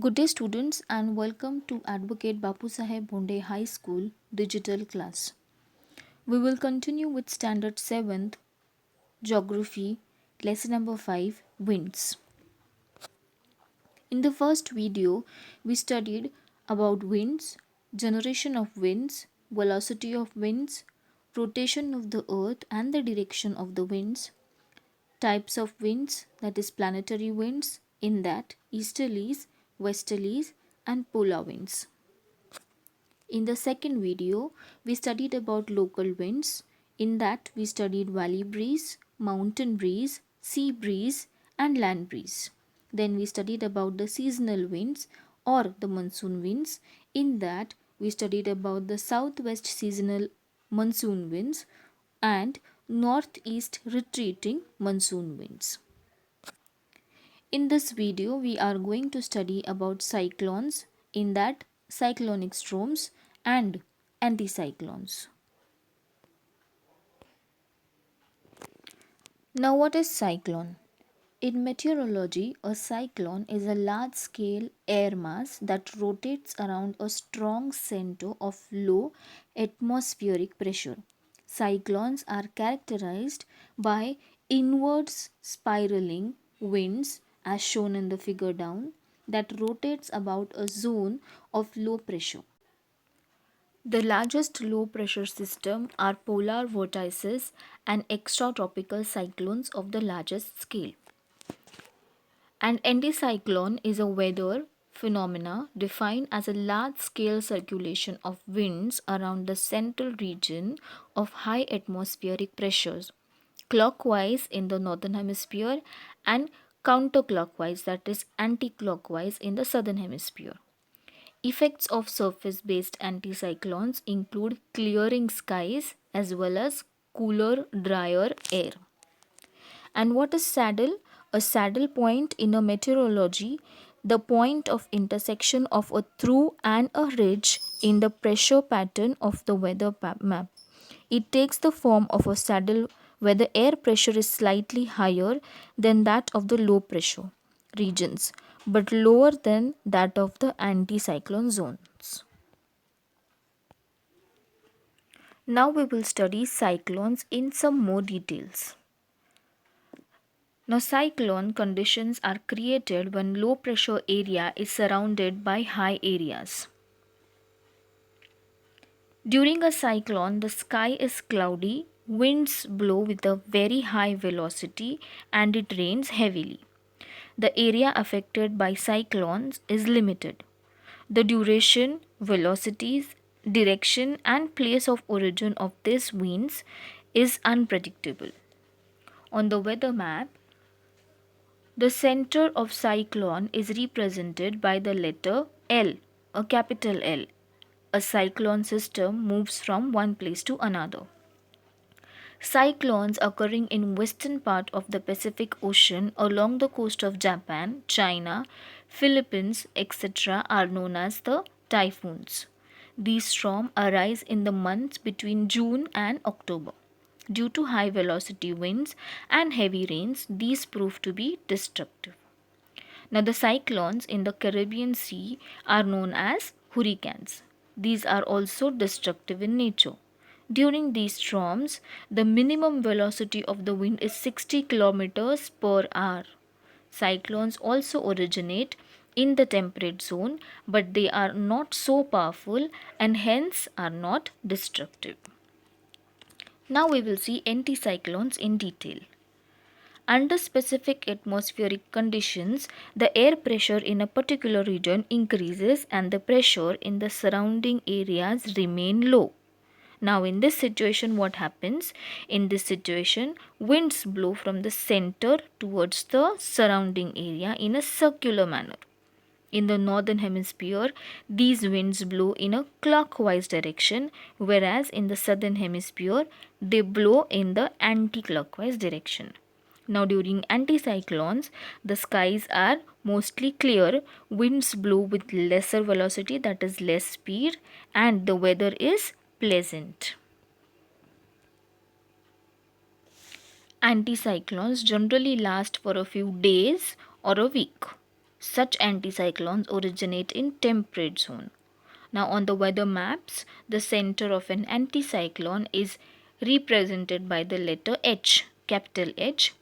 Good day, students, and welcome to Advocate Bapu Saheb Bhonde High School digital class. We will continue with Standard 7th Geography, lesson number 5 Winds. In the first video, we studied about winds, generation of winds, velocity of winds, rotation of the earth and the direction of the winds, types of winds, that is planetary winds, in that easterlies, westerlies, and polar winds. In the second video, we studied about local winds. In that, we studied valley breeze, mountain breeze, sea breeze, and land breeze. Then we studied about the seasonal winds or the monsoon winds. In that, we studied about the southwest seasonal monsoon winds and northeast retreating monsoon winds. In this video, we are going to study about cyclones, in that cyclonic storms and anticyclones. Now, what is cyclone? In meteorology, a cyclone is a large scale air mass that rotates around a strong center of low atmospheric pressure. Cyclones are characterized by inwards spiraling winds, as shown in the figure down, that rotates about a zone of low pressure. The largest low pressure system are polar vortices and extratropical cyclones of the largest scale. An anticyclone is a weather phenomena defined as a large scale circulation of winds around the central region of high atmospheric pressures, clockwise in the northern hemisphere and counterclockwise, that is anti-clockwise, in the southern hemisphere. Effects of surface based anticyclones include clearing skies as well as cooler, drier air. And what is saddle? A saddle point in a meteorology, the point of intersection of a through and a ridge in the pressure pattern of the weather map. It takes the form of a saddle where the air pressure is slightly higher than that of the low pressure regions, but lower than that of the anticyclone zones. Now we will study cyclones in some more details. Now, cyclone conditions are created when low pressure area is surrounded by high areas. During a cyclone, the sky is cloudy, winds blow with a very high velocity, and it rains heavily. The area affected by cyclones is limited. The duration, velocities, direction, and place of origin of these winds is unpredictable. On the weather map, the center of cyclone is represented by the letter L, a capital L. A cyclone system moves from one place to another. Cyclones occurring in western part of the Pacific Ocean along the coast of Japan, China, Philippines, etc. are known as the typhoons. These storms arise in the months between June and October. Due to high velocity winds and heavy rains, these prove to be destructive. Now, the cyclones in the Caribbean Sea are known as hurricanes. These are also destructive in nature. During these storms, the minimum velocity of the wind is 60 kilometers per hour. Cyclones also originate in the temperate zone, but they are not so powerful and hence are not destructive. Now we will see anticyclones in detail. Under specific atmospheric conditions, the air pressure in a particular region increases and the pressure in the surrounding areas remain low. Now in this situation, what happens? In this situation, winds blow from the center towards the surrounding area in a circular manner. In the northern hemisphere, these winds blow in a clockwise direction, whereas in the southern hemisphere, they blow in the anti-clockwise direction. Now, during anticyclones, the skies are mostly clear, winds blow with lesser velocity, that is less speed, and the weather is pleasant. Anticyclones generally last for a few days or a week. Such anticyclones originate in temperate zone. Now on the weather maps, the center of an anticyclone is represented by the letter H, capital H.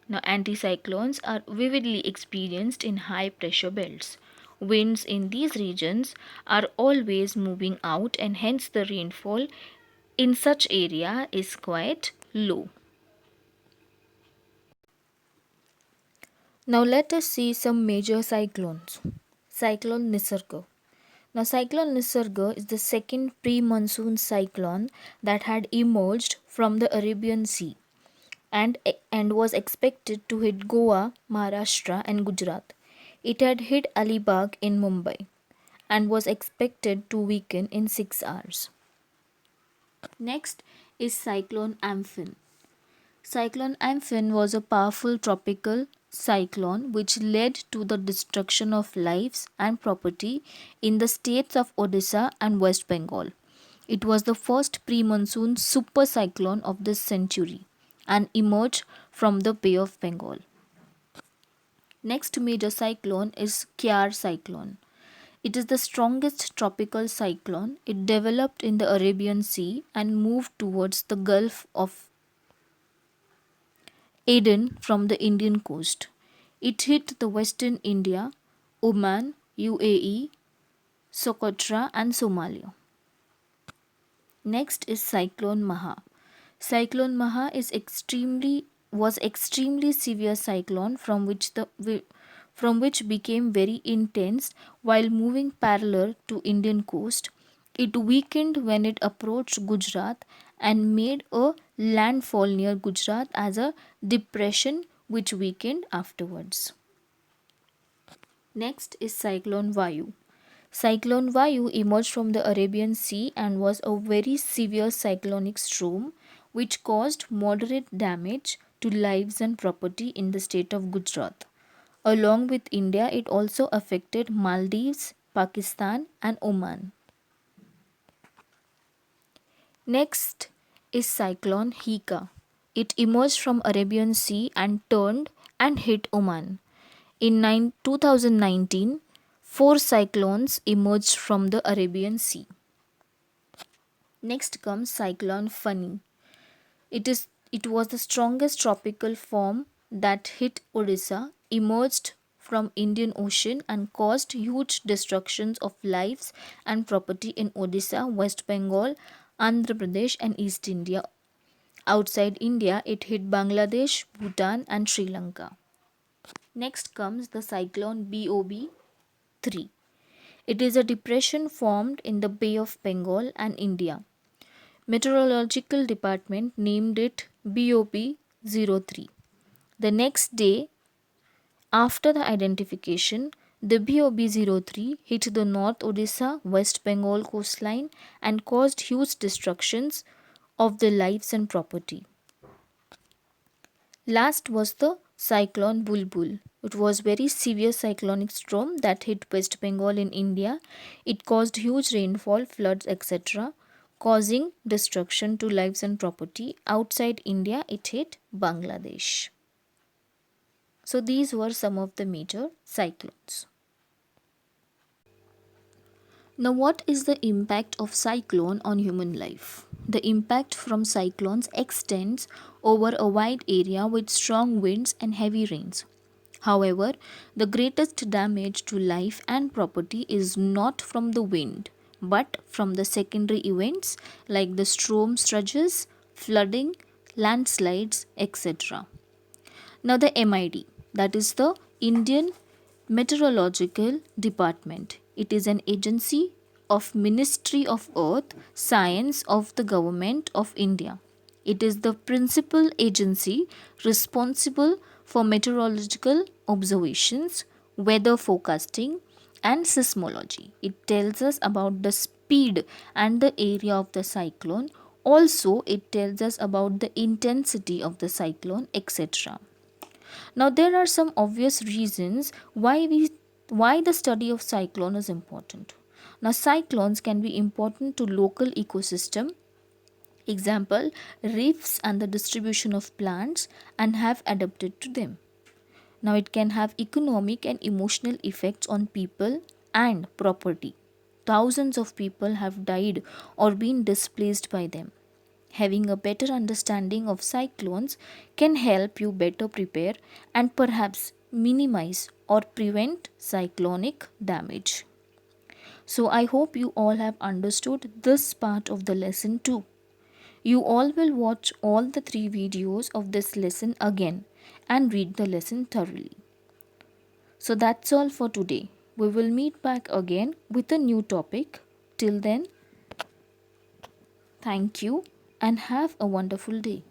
Now anticyclones are vividly experienced in high pressure belts. Winds in these regions are always moving out, and hence the rainfall in such area is quite low. Now let us see some major cyclones. Cyclone Nisarga. Now, Cyclone Nisarga is the second pre monsoon cyclone that had emerged from the Arabian Sea and was expected to hit Goa, Maharashtra, and Gujarat. It had hit Alibag in Mumbai and was expected to weaken in 6 hours. Next is Cyclone Amphan. Cyclone Amphan was a powerful tropical cyclone which led to the destruction of lives and property in the states of Odisha and West Bengal. It was the first pre monsoon super cyclone of this century and emerged from the Bay of Bengal. Next major cyclone is Kyar cyclone. It is the strongest tropical cyclone. It developed in the Arabian Sea and moved towards the Gulf of Aden from the Indian coast. It hit the western India, Oman, UAE, Socotra, and Somalia. Next is Cyclone Maha. Cyclone Maha was extremely severe cyclone from which became very intense while moving parallel to Indian coast. It weakened when it approached Gujarat and made a landfall near Gujarat as a depression which weakened afterwards. Next is Cyclone Vayu. Cyclone Vayu emerged from the Arabian Sea and was a very severe cyclonic storm which caused moderate damage to lives and property in the state of Gujarat. Along with India, it also affected Maldives, Pakistan, and Oman. Next is Cyclone Hika. It emerged from Arabian Sea and turned and hit Oman. In 2019, four cyclones emerged from the Arabian Sea. Next comes Cyclone Fani. It was the strongest tropical form that hit Odisha, emerged from Indian Ocean and caused huge destructions of lives and property in Odisha, West Bengal, Andhra Pradesh and East India. Outside India, it hit Bangladesh, Bhutan and Sri Lanka. Next comes the cyclone BOB 3. It is a depression formed in the Bay of Bengal and India. Meteorological department named it BOP-03. The next day after the identification, the BOP-03 hit the North Odisha, West Bengal coastline and caused huge destructions of the lives and property. Last was the cyclone Bulbul. It was very severe cyclonic storm that hit West Bengal in India. It caused huge rainfall, floods, etc., causing destruction to lives and property. Outside India, it hit Bangladesh. So these were some of the major cyclones. Now, what is the impact of cyclone on human life? The impact from cyclones extends over a wide area with strong winds and heavy rains. However, the greatest damage to life and property is not from the wind, but from the secondary events like the storm surges, flooding, landslides, etc. Now, the MID, that is the Indian Meteorological Department. It is an agency of Ministry of Earth Science of the Government of India. It is the principal agency responsible for meteorological observations, weather forecasting, and seismology. It tells us about the speed and the area of the cyclone. Also, it tells us about the intensity of the cyclone, etc. Now, there are some obvious reasons why the study of cyclone is important. Now, cyclones can be important to local ecosystem. Example, reefs and the distribution of plants and have adapted to them. Now, it can have economic and emotional effects on people and property. Thousands of people have died or been displaced by them. Having a better understanding of cyclones can help you better prepare and perhaps minimize or prevent cyclonic damage. So, I hope you all have understood this part of the lesson too. You all will watch all the three videos of this lesson again and read the lesson thoroughly. So that's all for today. We will meet back again with a new topic. Till then, thank you and have a wonderful day.